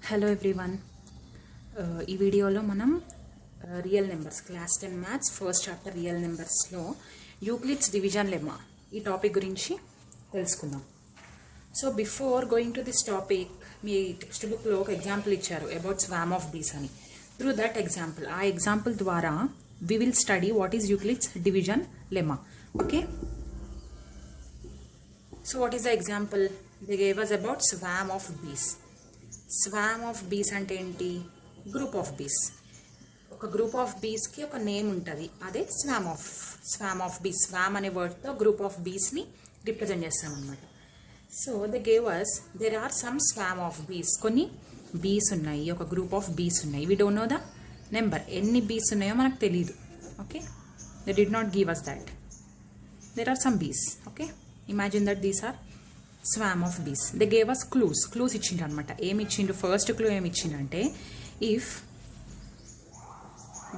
Hello everyone. ఈ వీడియోలో మనం real numbers class 10 maths first chapter real నెంబర్స్లో యూక్లిడ్స్ డివిజన్ లెమ్మా ఈ టాపిక్ గురించి తెలుసుకుందాం. So before going to this topic మీ టెక్స్ట్ బుక్లో ఒక ఎగ్జాంపుల్ ఇచ్చారు అబౌట్ స్వామ్ ఆఫ్ బీస్ అని. త్రూ దట్ ఎగ్జాంపుల్ ఆ ఎగ్జాంపుల్ ద్వారా we will study what is Euclid's division lemma. Okay, so what is the example they gave us about swarm of bees. స్వామ్ of బీస్ అంటే ఏంటి? Group of బీస్. ఒక group of బీస్కి ఒక నేమ్ ఉంటుంది, అదే స్వామ్ ఆఫ్ బీస్. స్వామ్ అనే వర్డ్తో గ్రూప్ ఆఫ్ బీస్ని రిప్రజెంట్ చేస్తామన్నమాట. So they gave us there are some swarm of bees. కొన్ని బీస్ ఉన్నాయి, ఒక గ్రూప్ ఆఫ్ బీస్ ఉన్నాయి. We don't know the number, ఎన్ని బీస్ ఉన్నాయో మనకు తెలియదు. Okay, they did not give us that. There are some bees. Okay, imagine that these are swarm of bees. They gave us clues ఇచ్చిండ్రు అనమాట. ఏమి ఇచ్చిండ్రు? First clue ఏమి ఇచ్చిండంటే if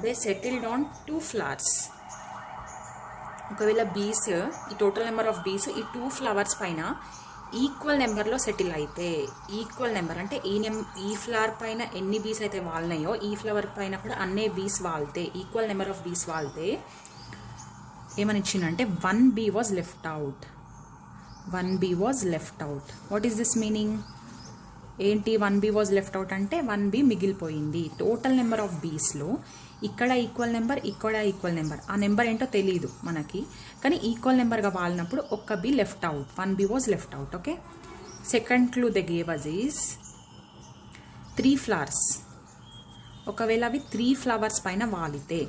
they settled on 2 flowers. ఒకవేళ బీస్, ఈ టోటల్ నెంబర్ ఆఫ్ బీస్ ఈ 2 ఫ్లవర్స్ పైన ఈక్వల్ నెంబర్లో సెటిల్ అయితే, ఈక్వల్ నెంబర్ అంటే ఈ ఫ్లవర్ పైన ఎన్ని బీస్ అయితే వాలినాయో ఈ ఫ్లవర్ పైన కూడా అన్నే బీస్ వాలితే, ఈక్వల్ నెంబర్ ఆఫ్ బీస్ వాలితే ఏమని ఇచ్చిందంటే 1 bee was left out. 1 bee was left out. What is this meaning? ఏంటి 1 bee was left out అంటే 1 bee మిగిలిపోయింది. టోటల్ నెంబర్ ఆఫ్ బీస్లో ఇక్కడ ఈక్వల్ నెంబర్, ఇక్కడ ఈక్వల్ నెంబర్, ఆ నెంబర్ ఏంటో తెలియదు మనకి, కానీ ఈక్వల్ నెంబర్గా వాలినప్పుడు ఒక్క bee left out. 1 bee was left out. Okay, second clue they gave us is 3 flowers. ఒకవేళ అవి 3 ఫ్లవర్స్ పైన వాలితే,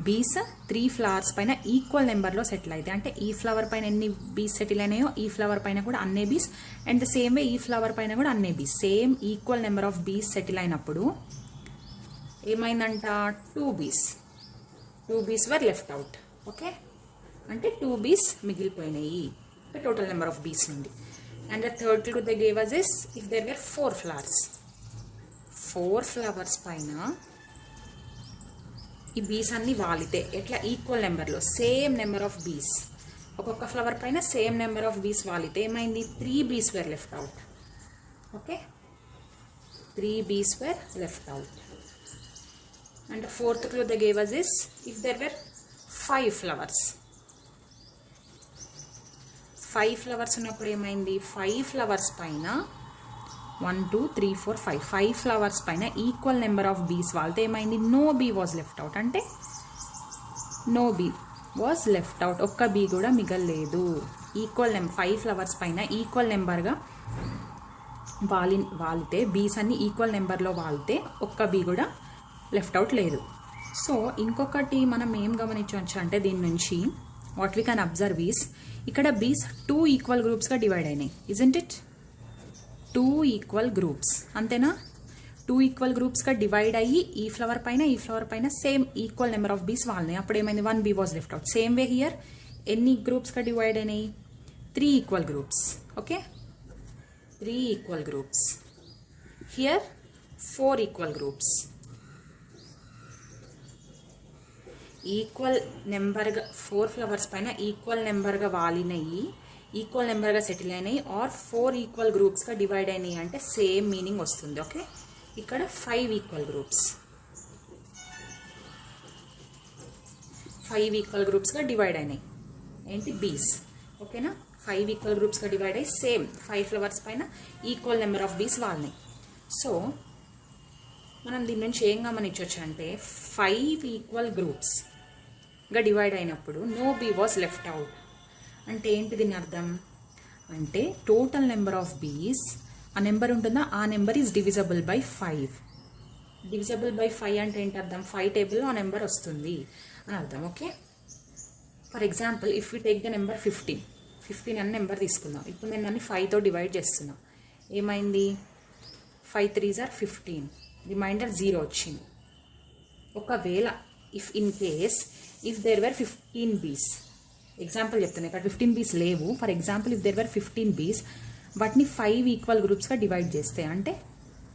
బీస్ 3 ఫ్లవర్స్ పైన ఈక్వల్ నెంబర్లో సెటిల్ అయితే, అంటే ఈ ఫ్లవర్ పైన ఎన్ని బీస్ సెటిల్ అయినాయో ఈ ఫ్లవర్ పైన కూడా అన్నే బీస్, అండ్ ద సేమ్ వే ఈ ఫ్లవర్ పైన కూడా అన్నే బీస్, సేమ్ ఈక్వల్ నెంబర్ ఆఫ్ బీస్ సెటిల్ అయినప్పుడు ఏమైందంట? 2 బీస్ వర్ లెఫ్ట్ అవుట్. ఓకే, అంటే 2 బీస్ మిగిలిపోయినాయి టోటల్ నెంబర్ ఆఫ్ బీస్ నుండి. And the third clue they gave us is if there were 4 flowers. 4 flowers పైన ఈ బీస్ అన్ని వాలితే ఎట్లా? ఈక్వల్ నెంబర్లో సేమ్ నెంబర్ ఆఫ్ బీస్, ఒక్కొక్క ఫ్లవర్ పైన సేమ్ నెంబర్ ఆఫ్ బీస్ వాలితే ఏమైంది? 3 bees were left out. Okay, 3 bees were left out. And fourth clue they gave us is if there were 5 flowers. 5 flowers ఉన్నప్పుడు ఏమైంది? 5 ఫ్లవర్స్ పైన 1 2 3 4 5 flowers పైన equal number of bees వాలితే ఏమైంది? No bee was left out. అంటే no bee was left out, ఒక్క bee కూడా మిగల్లేదు. ఈక్వల్ 5 ఫ్లవర్స్ పైన ఈక్వల్ నెంబర్గా వాలితే, బీస్ అన్ని ఈక్వల్ నెంబర్లో వాలితే ఒక్క బీ కూడా లెఫ్ట్ అవుట్ లేదు. సో ఇంకొకటి మనం ఏం గమనించవచ్చు అంటే దీని నుంచి what we can observe is, ఇక్కడ బీస్ 2 ఈక్వల్ గ్రూప్స్గా డివైడ్ అయినాయి. Isn't it? 2 ఈక్వల్ గ్రూప్స్, అంతేనా? 2 ఈక్వల్ గ్రూప్స్గా డివైడ్ అయ్యి ఈ ఫ్లవర్ పైన సేమ్ ఈక్వల్ నెంబర్ ఆఫ్ బీస్ వాళ్ళని, అప్పుడు ఏమైంది? 1 bee was left out. Same way here ఎన్ని గ్రూప్స్గా డివైడ్ అయినాయి? 3 equal groups. Okay, 3 equal groups. Here 4 equal groups. Equal నెంబర్గా 4 ఫ్లవర్స్ పైన ఈక్వల్ నెంబర్గా వాలినాయి, ఈక్వల్ నెంబర్గా సెటిల్ అయినాయి, ఆర్ 4 ఈక్వల్ గ్రూప్స్గా డివైడ్ అయినాయి అంటే సేమ్ మీనింగ్ వస్తుంది. ఓకే, ఇక్కడ 5 ఈక్వల్ గ్రూప్స్, 5 ఈక్వల్ గ్రూప్స్గా డివైడ్ అయినాయి. ఏంటి? బీస్. ఓకేనా, 5 ఈక్వల్ గ్రూప్స్గా డివైడ్ అయ్యి సేమ్ 5 ఫ్లవర్స్ పైన ఈక్వల్ నెంబర్ ఆఫ్ బీస్ వాలినాయి. సో మనం దీని నుంచి ఏం గమనించవచ్చు అంటే 5 ఈక్వల్ గ్రూప్స్గా డివైడ్ అయినప్పుడు no bee was left out. అంటే ఏంటి దీని అర్థం? అంటే టోటల్ నెంబర్ ఆఫ్ బీస్, ఆ నెంబర్ ఉంటుందా, ఆ number is divisible by 5. Divisible by 5 అంటే ఏంటి అర్థం? 5 టేబుల్లో ఆ నెంబర్ వస్తుంది అని అర్థం. Okay, for example if you take the number 15 అనే నెంబర్ తీసుకుందాం. ఇప్పుడు నేను దాన్ని 5తో డివైడ్ చేస్తున్నా. ఏమైంది? 5 3s are 15, రిమైండర్ 0 వచ్చింది. ఒకవేళ ఇఫ్ దేర్ వేర్ 15 బీస్, ఎగ్జాంపుల్ చెప్తున్నాయి, ఇక్కడ 15 బీస్ లేవు. For example if there were 15 bees, వాటిని 5 ఈక్వల్ గ్రూప్స్గా డివైడ్ చేస్తే, అంటే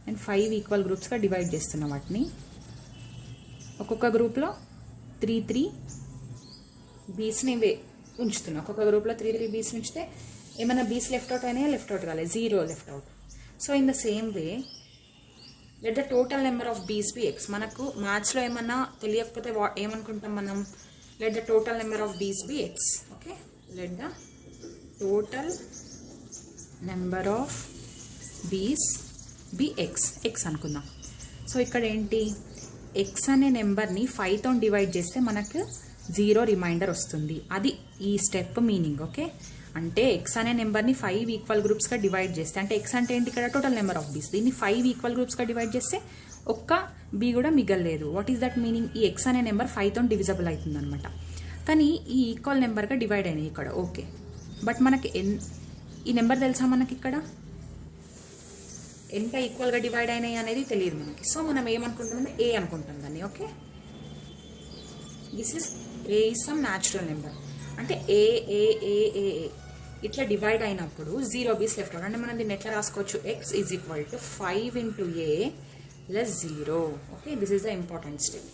నేను 5 ఈక్వల్ గ్రూప్స్గా డివైడ్ చేస్తున్నా వాటిని, ఒక్కొక్క గ్రూప్లో 3 బీస్ని ఉంచుతున్నా. ఒక్కొక్క గ్రూప్లో 3 బీస్ ఉంచితే ఏమైనా బీస్ లెఫ్ట్ అవుట్ అయినాయా? లెఫ్ట్ అవుట్ కాలేదు, 0 left out. So in the same way let the total number of bees be x. మనకు మ్యాథ్స్లో ఏమన్నా తెలియకపోతే ఏమనుకుంటాం మనం, let the total number of bees be x. Okay, let the total number of bees be x, x అనుకుందాం. సో ఇక్కడ ఏంటి, X అనే నెంబర్ని 5తో డివైడ్ చేస్తే మనకు 0 రిమైండర్ వస్తుంది. అది ఈ స్టెప్ మీనింగ్. ఓకే, అంటే ఎక్స్ అనే నెంబర్ని 5 ఈక్వల్ గ్రూప్స్గా డివైడ్ చేస్తే, అంటే ఎక్స్ అంటే ఏంటి ఇక్కడ టోటల్ నెంబర్ ఆఫ్ బీస్, దీన్ని 5 ఈక్వల్ గ్రూప్స్గా డివైడ్ చేస్తే ఒక్క బీ కూడా మిగలలేదు. వాట్ ఈస్ దట్ మీనింగ్, ఈ ఎక్స్ అనే నెంబర్ 5తో డివిజబుల్ అవుతుంది అనమాట. కానీ ఈ ఈక్వల్ నెంబర్గా డివైడ్ అయినాయి ఇక్కడ. ఓకే, బట్ మనకి ఈ నెంబర్ తెలుసా మనకి ఇక్కడ ఎంత ఈక్వల్గా డివైడ్ అయినాయి అనేది తెలియదు మనకి. సో మనం ఏమనుకుంటామంటే ఏ అనుకుంటాం దాన్ని. Okay, this is A is some natural number. అంటే ఏ ఏ ఏ ఏ ఏ ఇట్లా డివైడ్ అయినప్పుడు 0 బీస్ లెఫ్ట్ అవుట్. అంటే మనం దీన్ని ఎట్లా రాసుకోవచ్చు, x is equal to 5 into A plus 0. Okay, this is the important step.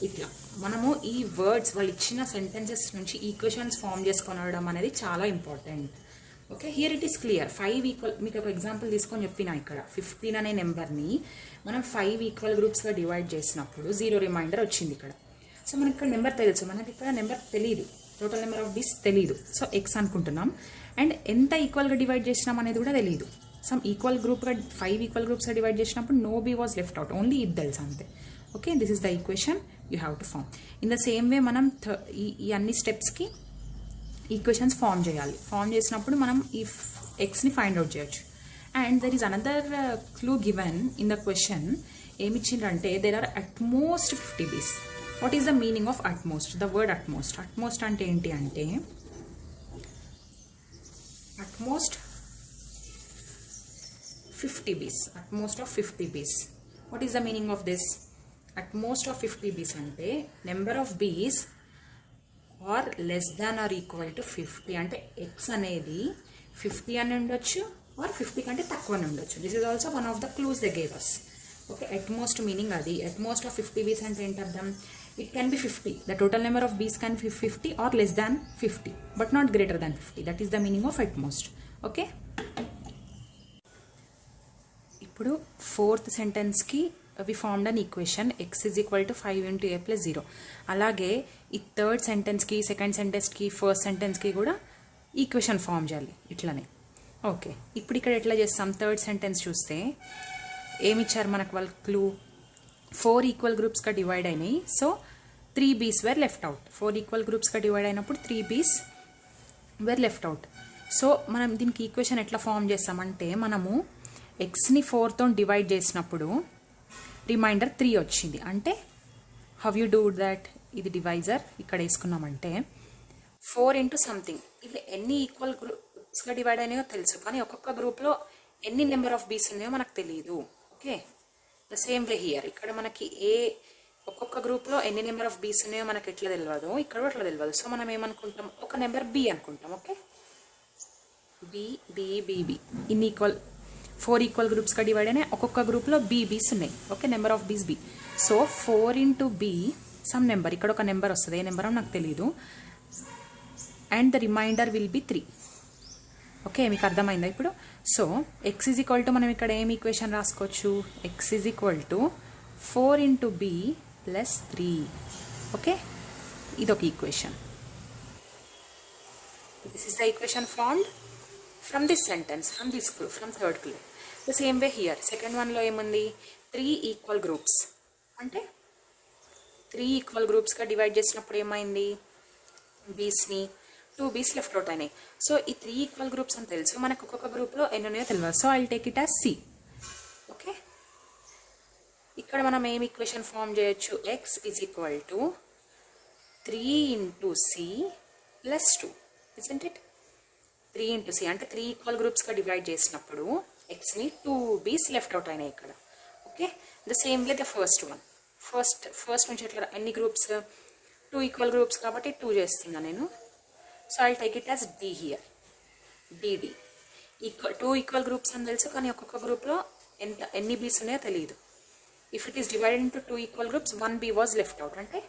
ఇట్లా మనము ఈ వర్డ్స్ వాళ్ళు ఇచ్చిన సెంటెన్సెస్ నుంచి ఈక్వేషన్స్ ఫామ్ చేసుకోవడం అనేది చాలా important. Okay, here it is clear. 5 equal, మీకు ఒక ఎగ్జాంపుల్ తీసుకొని చెప్పిన ఇక్కడ 15 అనే నెంబర్ని మనం 5 ఈక్వల్ గ్రూప్స్గా డివైడ్ చేసినప్పుడు 0 రిమైండర్ వచ్చింది ఇక్కడ. సో మనకి ఇక్కడ నెంబర్ తెలుసు, మనకి ఇక్కడ నెంబర్ తెలియదు, టోటల్ నెంబర్ ఆఫ్ బీస్ తెలియదు. సో ఎక్స్ అనుకుంటున్నాం. అండ్ ఎంత ఈక్వల్గా డివైడ్ చేసినాం అనేది కూడా తెలియదు. సమ్ ఈక్వల్ గ్రూప్గా 5 ఈక్వల్ గ్రూప్స్గా డివైడ్ చేసినప్పుడు no bee was left out, only ఇది తెలుసు అంతే. Okay, this is the equation you have to form. In the same way మనం ఈ అన్ని స్టెప్స్కి ఈక్వేషన్స్ ఫామ్ చేయాలి. ఫామ్ చేసినప్పుడు మనం ఈ ఎక్స్ని ఫైండ్ అవుట్ చేయొచ్చు. And there is another clue given in the question. ఏమి ఇచ్చిండ్రంటే there are at most 50 bees. What is the meaning of at most, the word utmost. Utmost అంటే ఏంటి అంటే అట్మోస్ట్ 50 బీస్, utmost of 50 bees. What is the meaning of this, at most of 50 bees అంటే number of bees are less than or equal to 50. అంటే x అనేది 50 అని ఉండొచ్చు are 50 కంటే తక్కువ అని ఉండొచ్చు. This is also one of the clues they gave us. Okay, at most meaning అది. అట్మోస్ట్ ఆఫ్ 50 బీస్ అంటే ఏంటి అర్థం, it can be 50. The total number of bees can 50 or less than 50 but not greater than 50. That is the meaning of at most. Okay, ఇప్పుడు 4th సెంటెన్స్కి we formed an equation x is equal to 5 into a plus 0. అలాగే ఈ 3rd సెంటెన్స్కి, 2nd సెంటెన్స్కి, 1st సెంటెన్స్కి కూడా equation form చేయాలి ఇట్లానే. Okay, ఇప్పుడు ఇక్కడ ఎట్లా చేస్తాం, 3rd సెంటెన్స్ చూస్తే ఏమిచ్చారు మనకు వాళ్ళు క్లూ, 4 ఈక్వల్ గ్రూప్స్గా డివైడ్ అయినాయి. So 3 bees were left out. 4 equal గ్రూప్స్గా డివైడ్ అయినప్పుడు 3 bees were left out. So మనం దీనికి ఈక్వేషన్ ఎట్లా ఫామ్ చేస్తామంటే, మనము ఎక్స్ని 4తో డివైడ్ చేసినప్పుడు రిమైండర్ 3 వచ్చింది. అంటే హౌ యూ డూ దట్, ఇది డివైజర్ ఇక్కడ వేసుకున్నామంటే 4 ఇంటూ సంథింగ్. ఇవి ఎన్ని ఈక్వల్ గ్రూప్స్గా డివైడ్ అయినాయో తెలుసు, కానీ ఒక్కొక్క గ్రూప్లో ఎన్ని నెంబర్ ఆఫ్ బీస్ ఉన్నాయో మనకు తెలియదు. Okay, the same way here. ఇక్కడ మనకి ఒక్కొక్క గ్రూప్లో ఎన్ని నెంబర్ ఆఫ్ బీస్ ఉన్నాయో మనకి ఎట్లా తెలియదు, ఇక్కడ అట్లా తెలియదు. సో మనం ఏమనుకుంటాం, ఒక నెంబర్ బి అనుకుంటాం. Okay, b b b b ఇన్ని ఈక్వల్ 4 ఈక్వల్ గ్రూప్స్గా డివైడ్ అయినాయి. ఒక్కొక్క గ్రూప్లో బీస్ ఉన్నాయి. Okay, number of bees b. So 4 into b some number, ఇక్కడ ఒక నెంబర్ వస్తుంది, ఏ నెంబర్ నాకు తెలియదు. And the reminder will be 3. Okay, మీకు అర్థమైందా ఇప్పుడు. So x is equal to, మనం ఇక్కడ ఏం ఈక్వేషన్ రాసుకోవచ్చు, x is equal to 4 into b plus 3. Okay, ఇదొక equation. This is the equation formed from this sentence, from this clue, from 3rd clue. The same way here, second one లో ఏముంది, 3 equal groups. అంటే 3 equal గ్రూప్స్గా divide చేసినప్పుడు ఏమైంది, బీస్ని 2 బీస్ left out అయినాయి. So ఈ 3 ఈక్వల్ గ్రూప్స్ అని తెలుసు, మనకు ఒక్కొక్క గ్రూప్లో ఎన్ని ఉన్నాయో తెలియదు. So I will take it as c. Okay, ఇక్కడ మనం ఏం ఈక్వేషన్ ఫామ్ చేయొచ్చు, x is equal to 3 into c plus 2. Isn't it, 3 into c అంటే 3 ఈక్వల్ గ్రూప్స్గా డివైడ్ చేసినప్పుడు ఎక్స్ని 2 బీస్ లెఫ్ట్ అవుట్ అయినాయి ఇక్కడ. Okay, the same way the first one. First నుంచి ఎట్లా ఎన్ని గ్రూప్స్, 2 ఈక్వల్ గ్రూప్స్ కాబట్టి 2 చేస్తున్నా నేను. So I take it as d here, d d. 2 equal groups అని తెలుసు, కానీ ఒక్కొక్క గ్రూప్లో ఎన్ని బీస్ ఉన్నాయో తెలియదు. If it is divided into 2 equal groups, 1 bee was left out. అంటే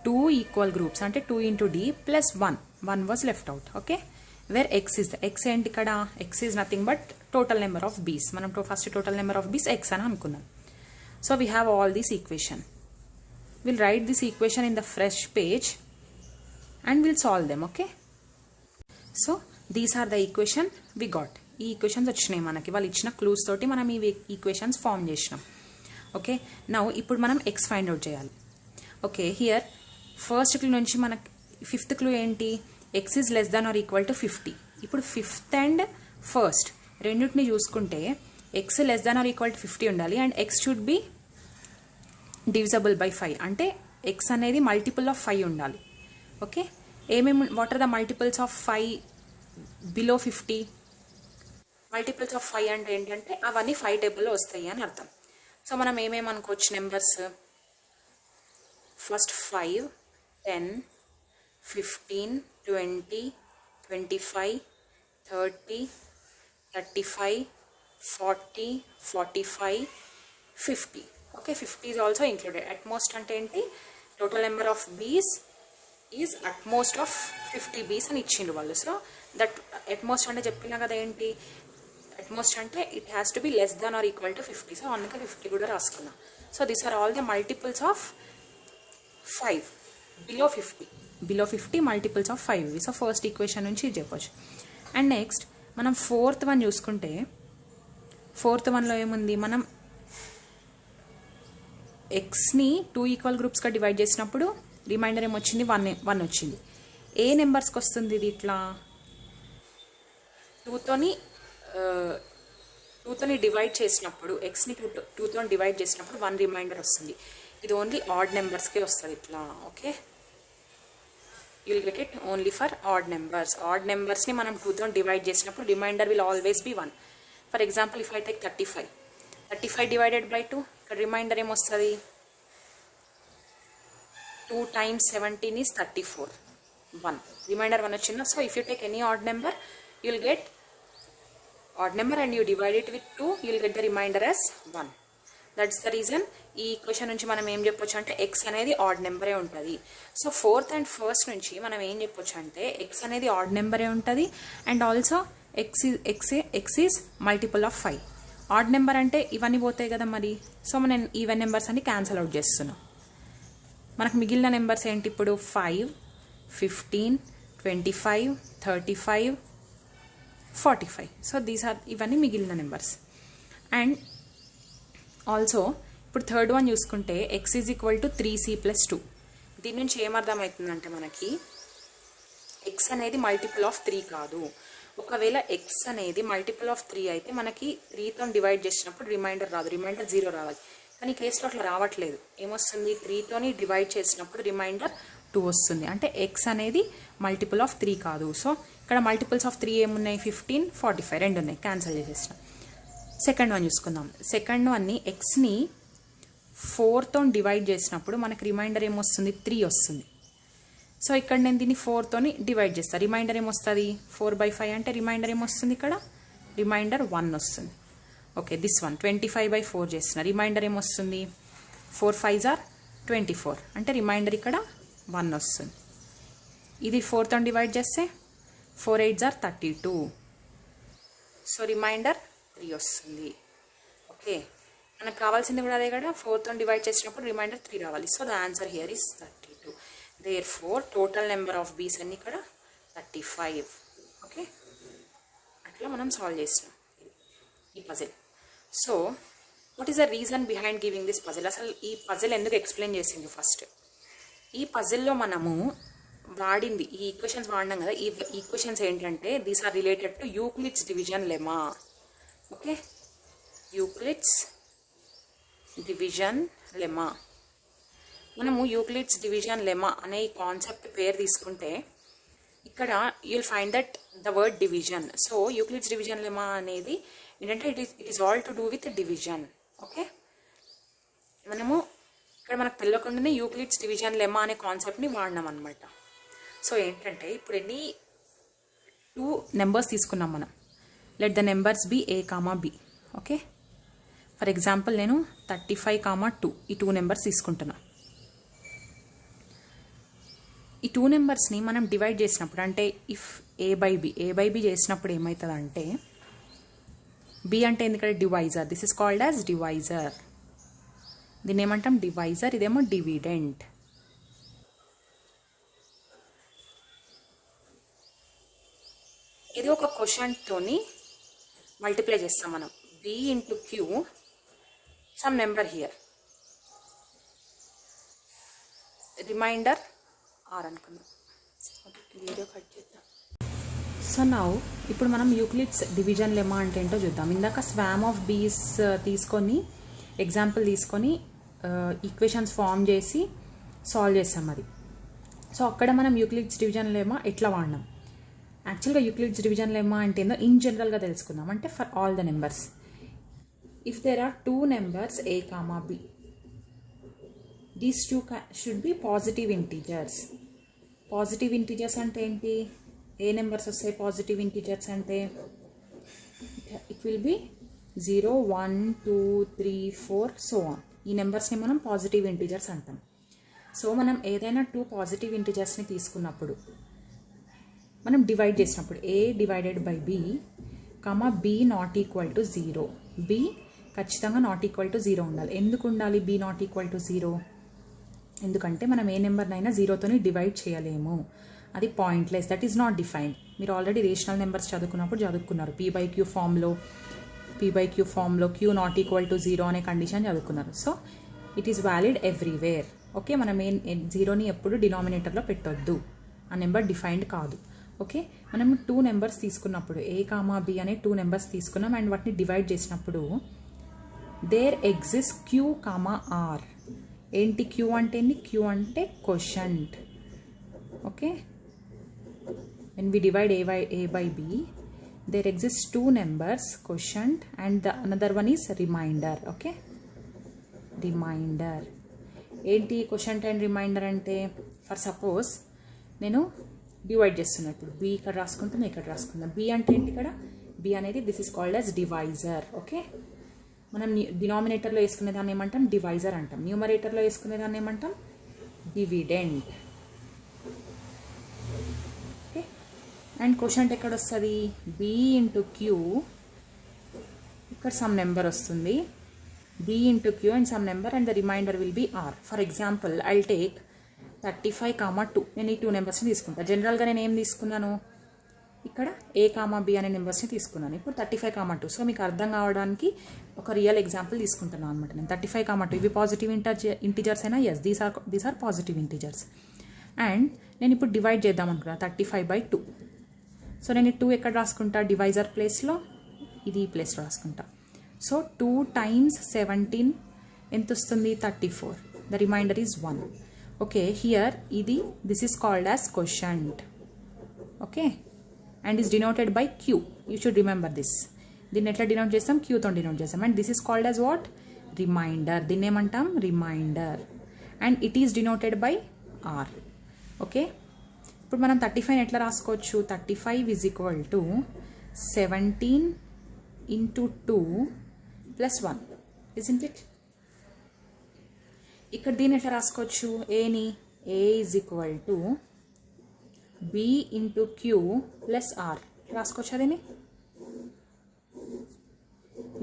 2 ఈక్వల్ గ్రూప్స్ అంటే 2 into d plus 1 was left out. Okay, where x is x ఏంటి ఇక్కడ, x is nothing but total number of bees. మనం first total number of బీస్ x అని అనుకున్నాం. So we have all this equation. Will write this equation in the fresh page and will solve them. Okay, so these are the equation we got. ఈ equations వచ్చినాయి మనకి, వాళ్ళు ఇచ్చిన clues తోటి మనం ఈ ఈక్వేషన్స్ ఫామ్ చేసినాం. ఓకే, నౌ ఇప్పుడు మనం ఎక్స్ ఫైండ్ అవుట్ చేయాలి. ఓకే, హియర్ ఫస్ట్ క్లూ నుంచి మనకి ఫిఫ్త్ క్లూ ఏంటి, x is less than or equal to 50. ఇప్పుడు ఫిఫ్త్ అండ్ ఫస్ట్ రెండింటిని చూసుకుంటే x less than or equal to 50 ఉండాలి and x should be divisible by 5. అంటే x అనేది మల్టిపుల్ ఆఫ్ 5 ఉండాలి. Okay, what are the multiples of 5 below 50? Multiples of 5 అంటే ఏంటంటే అవన్నీ 5 టేబుల్లో వస్తాయి అని అర్థం. సో మనం ఏమేమి అనుకోవచ్చు numbers, first 5, 10, 15, 20, 25, 30, 35, 40, 45, 50. Okay, 50 is also included. At most అంటే ఏంటి, total number of bees is at most of 50 bees అని ఇచ్చిండు వాళ్ళు. సో దట్ at most అంటే చెప్పినా కదా ఏంటి, at most అంటే it has to be less than or equal to 50. So అందుకే 50 కూడా రాసుకున్నాం. So these are all the multiples of 5 below 50 multiples of 5. So first equation నుంచి ఇది చెప్పొచ్చు. అండ్ నెక్స్ట్ మనం ఫోర్త్ వన్ చూసుకుంటే ఫోర్త్ వన్లో ఏముంది, మనం ఎక్స్ని 2 ఈక్వల్ గ్రూప్స్గా డివైడ్ చేసినప్పుడు రిమైండర్ ఏమొచ్చింది, 1 వచ్చింది. ఏ నెంబర్స్కి వస్తుంది ఇది, ఇట్లా 2తోని డివైడ్ చేసినప్పుడు ఎక్స్ని 2తో డివైడ్ చేసినప్పుడు 1 రిమైండర్ వస్తుంది. ఇది ఓన్లీ ఆడ్ నెంబర్స్కే వస్తుంది ఇట్లా. Okay, you will get it only for odd numbers. Odd నెంబర్స్ని మనం 2తో డివైడ్ చేసినప్పుడు remainder will always be 1. For example if I take 35 divided by 2, ఇక్కడ రిమైండర్ ఏమొస్తుంది, 2 times 17 is 34, 1 రిమైండర్ 1 వచ్చిందా. So if you take any odd number you will get odd number and you divide it with 2, you will get the remainder as 1. That's the reason ఈ equation నుంచి మనం ఏం చెప్పొచ్చు అంటే x అనేది add నెంబరే ఉంటుంది. సో ఫోర్త్ అండ్ ఫస్ట్ నుంచి మనం ఏం చెప్పొచ్చు అంటే ఎక్స్ అనేది ఆడ్ నెంబరే ఉంటుంది and also X is multiple of 5. Odd number అంటే ఇవన్నీ పోతాయి కదా మరి. సో మనం ఈవెన్ నెంబర్స్ అన్ని క్యాన్సిల్ అవుట్ చేస్తున్నాం. మనకు మిగిలిన నెంబర్స్ ఏంటి ఇప్పుడు, 5, 15, 25, 35, 45. సో దీస్ ఆర్ ఇవన్నీ మిగిలిన నెంబర్స్. అండ్ ఆల్సో ఇప్పుడు థర్డ్ వన్ చూసుకుంటే X is equal to 3c+2. దీని నుంచి ఏమర్థమవుతుందంటే మనకి ఎక్స్ అనేది మల్టిపుల్ ఆఫ్ 3 కాదు. ఒకవేళ ఎక్స్ అనేది మల్టిపుల్ ఆఫ్ 3 అయితే మనకి 3తో డివైడ్ చేసినప్పుడు రిమైండర్ రాదు, రిమైండర్ 0 రావాలి. కానీ కేసులో అట్లా రావట్లేదు. ఏమొస్తుంది, 3తోని డివైడ్ చేసినప్పుడు రిమైండర్ 2 వస్తుంది. అంటే ఎక్స్ అనేది మల్టిపుల్ ఆఫ్ 3 కాదు. సో ఇక్కడ మల్టిపుల్స్ ఆఫ్ 3 ఏమున్నాయి, 15, 45 రెండు ఉన్నాయి, క్యాన్సిల్ చేసేసిన. సెకండ్ వన్ చూసుకుందాం. సెకండ్ వన్ని ఎక్స్ని 4తో డివైడ్ చేసినప్పుడు మనకి రిమైండర్ ఏమొస్తుంది, 3 వస్తుంది. సో ఇక్కడ నేను దీన్ని 4తోని డివైడ్ చేస్తాను, రిమైండర్ ఏమొస్తుంది 4/5. అంటే రిమైండర్ ఏమొస్తుంది ఇక్కడ, రిమైండర్ 1 వస్తుంది. ఓకే, దిస్ వన్ 25/4 చేసిన, రిమైండర్ ఏమొస్తుంది 4 5s are 24. అంటే రిమైండర్ ఇక్కడ 1 వస్తుంది. ఇది 4తో డివైడ్ చేస్తే 4 8s are 32. సో రిమైండర్ 3 వస్తుంది. ఓకే, మనకు కావాల్సింది కూడా అదే కదా, 4తో డివైడ్ చేసినప్పుడు రిమైండర్ 3 రావాలి. So the answer here is 32. Therefore total number of బీస్ అన్ని ఇక్కడ 35. ఓకే, అట్లా మనం సాల్వ్ చేసినాం ఈ puzzle. So what is the reason behind giving this puzzle? అసలు ఈ పజిల్ ఎందుకు ఎక్స్ప్లెయిన్ చేసింది? ఫస్ట్ ఈ పజిల్లో మనము వాడింది ఈ ఈక్వేషన్స్ వాడినాం కదా, ఈ ఈక్వేషన్స్ ఏంటంటే these are related to Euclid's division lemma. Okay, Euclid's division lemma. మనము యూక్లిడ్స్ డివిజన్ లెమా అనే ఈ కాన్సెప్ట్ పేరు తీసుకుంటే ఇక్కడ you'll find that the word division. So Euclid's division lemma అనేది ఏంటంటే it is all to do with division. Okay, మనము ఇక్కడ మనకు తెలియకుండానే యూక్లిడ్స్ డివిజన్ లెమా అనే కాన్సెప్ట్ని వాడినాం అనమాట. సో ఏంటంటే ఇప్పుడు ఎన్ని 2 నెంబర్స్ తీసుకున్నాం మనం, let the numbers be a, b. Okay, for example నేను 35, 2 ఈ 2 నెంబర్స్ తీసుకుంటున్నా. ఈ 2 నెంబర్స్ని మనం డివైడ్ చేసినప్పుడు అంటే ఇఫ్ ఏ బై బి చేసినప్పుడు ఏమవుతుందంటే బి అంటే ఎందుకంటే divisor, this is called as divisor. దీన్ని ఏమంటాం డివైజర్, ఇదేమో డివిడెంట్. ఇది ఒక క్వశ్చన్తోని మల్టిప్లై చేస్తాం మనం. B into q some number here, reminder ఆర్ అనుకుందాం. వీడియో కట్ చేద్దాం. సో నౌ ఇప్పుడు మనం యూక్లిడ్స్ డివిజన్ లెమ్మా అంటే ఏంటో చూద్దాం. ఇందాక స్వామ్ ఆఫ్ బీస్ తీసుకొని ఎగ్జాంపుల్ తీసుకొని ఈక్వేషన్స్ ఫామ్ చేసి సాల్వ్ చేస్తాం అది. సో అక్కడ మనం యూక్లిడ్స్ డివిజన్ లెమ్మా ఎట్లా వాడినాం. యాక్చువల్గా యూక్లిడ్స్ డివిజన్ లెమ్మా అంటే ఏందో ఇన్ జనరల్గా తెలుసుకుందాం. అంటే for all the numbers, if there are 2 numbers a, b, these 2 should be positive integers. Positive integers అంటే ఏంటి, ఏ నెంబర్స్ వస్తాయి పాజిటివ్ ఇంటీజర్స్ అంటే it will be 0, 1, 2, 3, 4 so on. ఈ నెంబర్స్ని మనం పాజిటివ్ ఇంటీజర్స్ అంటాం. సో మనం ఏదైనా 2 పాజిటివ్ ఇంటీజర్స్ని తీసుకున్నప్పుడు, మనం డివైడ్ చేసినప్పుడు a divided by b, b not equal to 0. b ఖచ్చితంగా నాట్ ఈక్వల్ టు 0 ఉండాలి. ఎందుకు ఉండాలి b నాట్ ఈక్వల్ టు 0? ఎందుకంటే మనం ఏ నెంబర్నైనా 0తోని డివైడ్ చేయలేము, అది pointless, that is not defined. మీరు ఆల్రెడీ రేషనల్ నెంబర్స్ చదువుకున్నారు p బై క్యూ ఫామ్లో q నాట్ ఈక్వల్ టు 0 అనే కండిషన్ చదువుకున్నారు. So it is valid everywhere. Okay, మనం 0ని ఎప్పుడు డినామినేటర్లో పెట్టొద్దు, ఆ నెంబర్ డిఫైన్డ్ కాదు. ఓకే, మనం 2 నెంబర్స్ తీసుకున్నప్పుడు a, b అనే 2 నెంబర్స్ తీసుకున్నాం అండ్ వాటిని డివైడ్ చేసినప్పుడు దేర్ ఎగ్జిస్ట్ q, r. ఏంటి q అంటే ఏంటి? q అంటే quotient. Okay, when we divide a by b, there exists 2 numbers, quotient, and the another one is remainder. Okay, remainder. ఏంటి quotient and remainder అంటే, for suppose నేను divide చేస్తున్నా, ఇప్పుడు b ఇక్కడ రాసుకుంటాను, ఇక్కడ రాసుకుందాం. b అంటే ఏంటి ఇక్కడ? b అనేది this is called as divisor. Okay, మనం డినామినేటర్లో వేసుకునే దాన్ని ఏమంటాం? డివైజర్ అంటాం. న్యూమరేటర్లో వేసుకునే దాన్ని ఏమంటాం? డివిడెంట్. ఓకే, అండ్ క్వోషంట్ ఎక్కడ వస్తుంది? b ఇంటూ క్యూ, ఇక్కడ సమ్ నెంబర్ వస్తుంది, b into q and some number and the reminder will be r. For example I will take 35, 2. నేను ఈ 2 నెంబర్స్ని తీసుకుంటాను. జనరల్గా నేను ఏం తీసుకున్నాను, ఇక్కడ a, b అనే నెంబర్స్ని తీసుకున్నాను. ఇప్పుడు 35, 2. సో మీకు అర్థం కావడానికి ఒక రియల్ ఎగ్జాంపుల్ తీసుకుంటున్నాను అనమాట. నేను 35, 2 ఇవి పాజిటివ్ ఇంటీజర్స్ అయినా? Yes, these are positive integers. And నేను ఇప్పుడు డివైడ్ చేద్దాం అనుకున్నాను 35/2. సో నేను 2 ఎక్కడ రాసుకుంటా? డివైజర్ ప్లేస్లో, ఇది ఈ ప్లేస్లో రాసుకుంటా. సో 2 times 17 ఎంత వస్తుంది? 34. The remainder is 1. Okay, here this is called as quotient. Okay, and is denoted by q. You should remember this. దీన్ని ఎట్లా డినోట్ చేస్తాం? క్యూతో డినోట్ చేస్తాం. And this is called as what? Remainder. దీన్ని ఏమంటాం? Remainder. And it is denoted by r. Okay, ఇప్పుడు మనం 35 ఎట్లా రాసుకోవచ్చు? 35 is equal to 17 into 2 plus 1. Isn't it? ఇక్కడ దీన్ని ఎట్లా రాసుకోవచ్చు? ఏని a is equal to b into q plus r రాసుకోవచ్చు. అదేని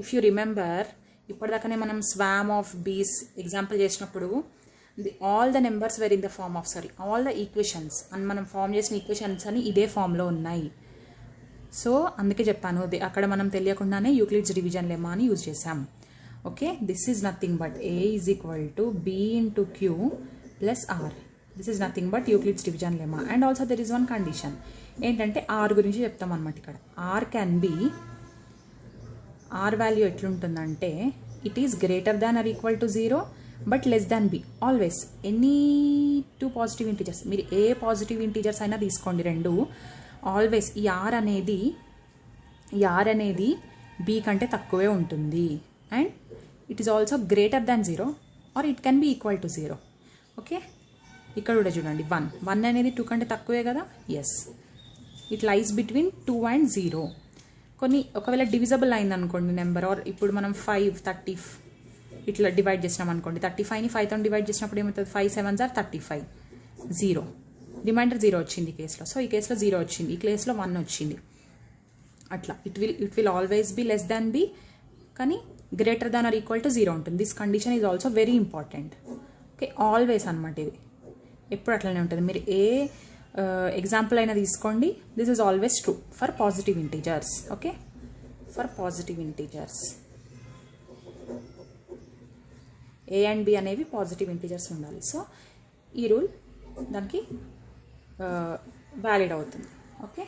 ఇఫ్ యూ రిమెంబర్, ఇప్పటిదాకానే మనం స్వామ్ ఆఫ్ బీస్ ఎగ్జాంపుల్ చేసినప్పుడు all the numbers were in the form of all the equations అని మనం ఫామ్ చేసిన ఈక్వేషన్స్ అని ఇదే ఫామ్లో ఉన్నాయి. సో అందుకే చెప్పాను, అక్కడ మనం తెలియకుండానే యూక్లిడ్స్ డివిజన్ లెమ్మా అని యూజ్ చేసాం. Okay, this is nothing but a is equal to b into q plus r. This is nothing but Euclid's division lemma. And also there is one condition ఏంటంటే r గురించి చెప్తాం అనమాట. ఇక్కడ r can be, r value ఎట్లుంటుందంటే it is greater than or equal to 0 but less than b. Always any 2 positive integers, మీరు ఏ positive integers అయినా తీసుకోండి, 2 ఆల్వేస్ ఈ ఆర్ అనేది b కంటే తక్కువే ఉంటుంది. And it is also greater than 0 or it can be equal to 0. Okay, ఇక్కడ కూడా చూడండి 1 అనేది 2 కంటే తక్కువే కదా. Yes, it lies between 2 and 0. కొన్ని ఒకవేళ డివిజబుల్ అయింది అనుకోండి నెంబర్, ఆర్ ఇప్పుడు మనం 5, 30 ఇట్లా డివైడ్ చేసినాం అనుకోండి, 35ని 5తో డివైడ్ చేసినప్పుడు ఏమవుతుంది? 5 7s are 35, 0. రిమైండర్ 0 వచ్చింది ఈ కేసులో. సో ఈ కేసులో 0 వచ్చింది, ఈ కేసులో 1 వచ్చింది. అట్లా it will always be less than b, కానీ greater than or equal to 0 ఉంటుంది. This condition is also very important. Okay, always అనమాట ఇది, ఎప్పుడు అట్లనే ఉంటుంది. మీరు ఏ ఎగ్జాంపుల్ అయినా తీసుకోండి, this is always true for positive integers. Okay, for positive integers a and b అనేవి పాజిటివ్ ఇంటీజర్స్ ఉండాలి. సో ఈ రూల్ దానికి వ్యాలిడ్ అవుతుంది. ఓకే.